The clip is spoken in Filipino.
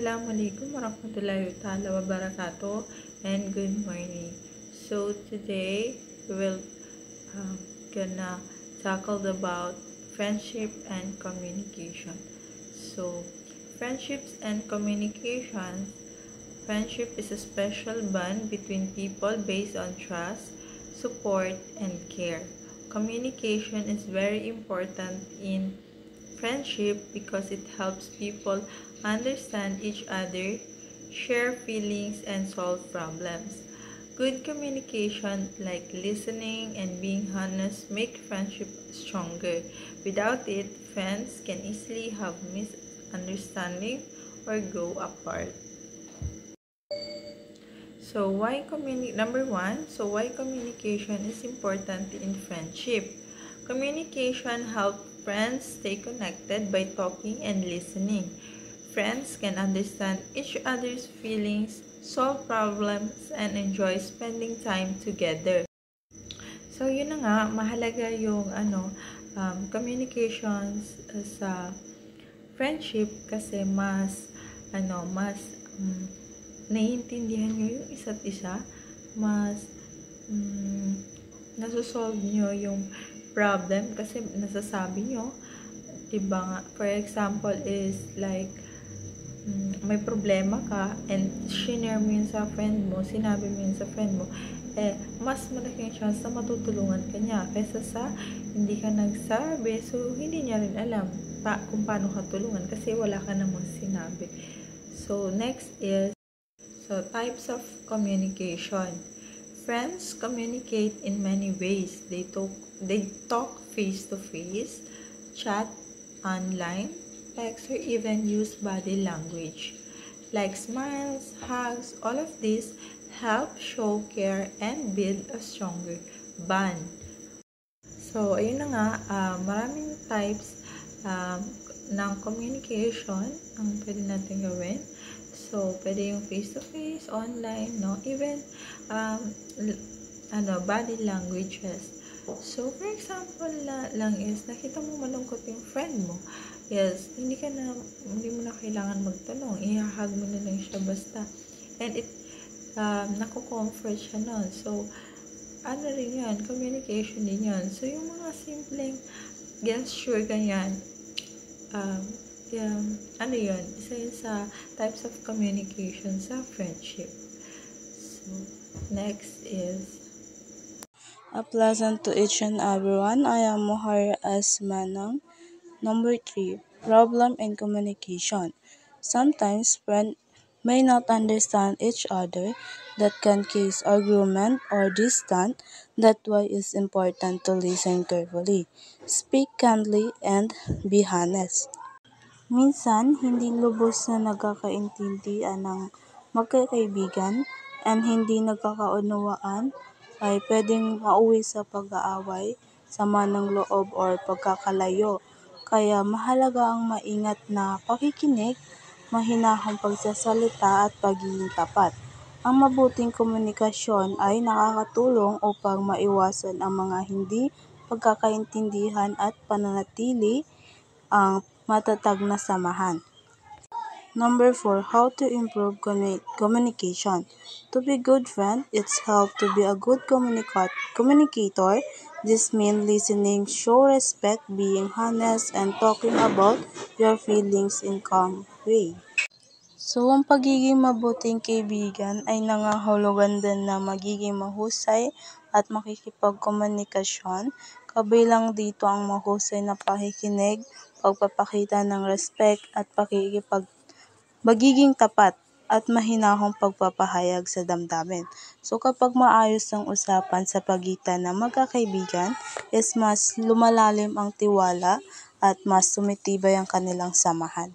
Assalamualaikum warahmatullahi wabarakatuh, and good morning. So today we will gonna tackle about friendship and communication. So friendships and communications. Friendship is a special bond between people based on trust, support, and care. Communication is very important in friendship because it helps people understand each other, share feelings, and solve problems. Good communication, like listening and being honest, make friendship stronger. Without it, friends can easily have misunderstanding or grow apart. Number one, why communication is important in friendship? Communication helps friends stay connected by talking and listening. Friends can understand each other's feelings, solve problems, and enjoy spending time together. So yun na nga, mahalaga yung communications sa friendship kasi mas naiintindihan nyo yung isa't isa, mas nasosolve nyo yung problem kasi nasasabi nyo, diba nga, for example is like may problema ka and shinare mo yun sa friend mo, sinabi mo yun sa friend mo, mas malaking chance na matutulungan ka niya kaysa sa hindi ka nagsabi, so hindi niya rin alam kung paano ka tulungan kasi wala ka namang sinabi. So next is types of communication. Friends communicate in many ways. They talk face to face, chat online, text, or even use body language like smiles, hugs. All of this help show care and build a stronger bond. So ayun na nga, maraming types ng communication ang pwede natin gawin. So, pwede yung face-to-face, online, no? Even, body languages. So, for example lang is, nakita mo malungkot yung friend mo. Yes, hindi mo na kailangan magtanong. Ihahag mo na lang siya basta. And nako-comfort siya nun. So, rin yan? Communication din yan. So, yung mga simpleng gesture, ganyan, yun, isa yun sa types of communication sa friendship. So, next is a pleasant to each and everyone. I am Mohar S. Manang. Number 3, problem in communication. Sometimes friends may not understand each other. That can cause argument or distance. That's why it's important to listen carefully, speak kindly, and be honest. Minsan, hindi lubos na nagkakaintindihan ng magkakaibigan and hindi nagkakaunawaan ay pwedeng mauwi sa pag-aaway, sama ng loob or pagkakalayo. Kaya mahalaga ang maingat na pakikinig, mahinahong pagsasalita at pagiging tapat. Ang mabuting komunikasyon ay nakakatulong upang maiwasan ang mga hindi pagkakaintindihan at pananatili ang matatag na samahan. Number 4, how to improve communication. To be good friend, it's help to be a good communicator. This means listening, show respect, being honest, and talking about your feelings in calm way. So, ang pagiging mabuting kaibigan ay nangangahulugan din na magiging mahusay at makikipagkomunikasyon. Kabilang dito ang mahusay na pakikinig, pagpapakita ng respect at pagiging tapat at mahinahong pagpapahayag sa damdamin. So kapag maayos ang usapan sa pagitan ng magkakaibigan, is mas lumalalim ang tiwala at mas tumitibay ang kanilang samahan.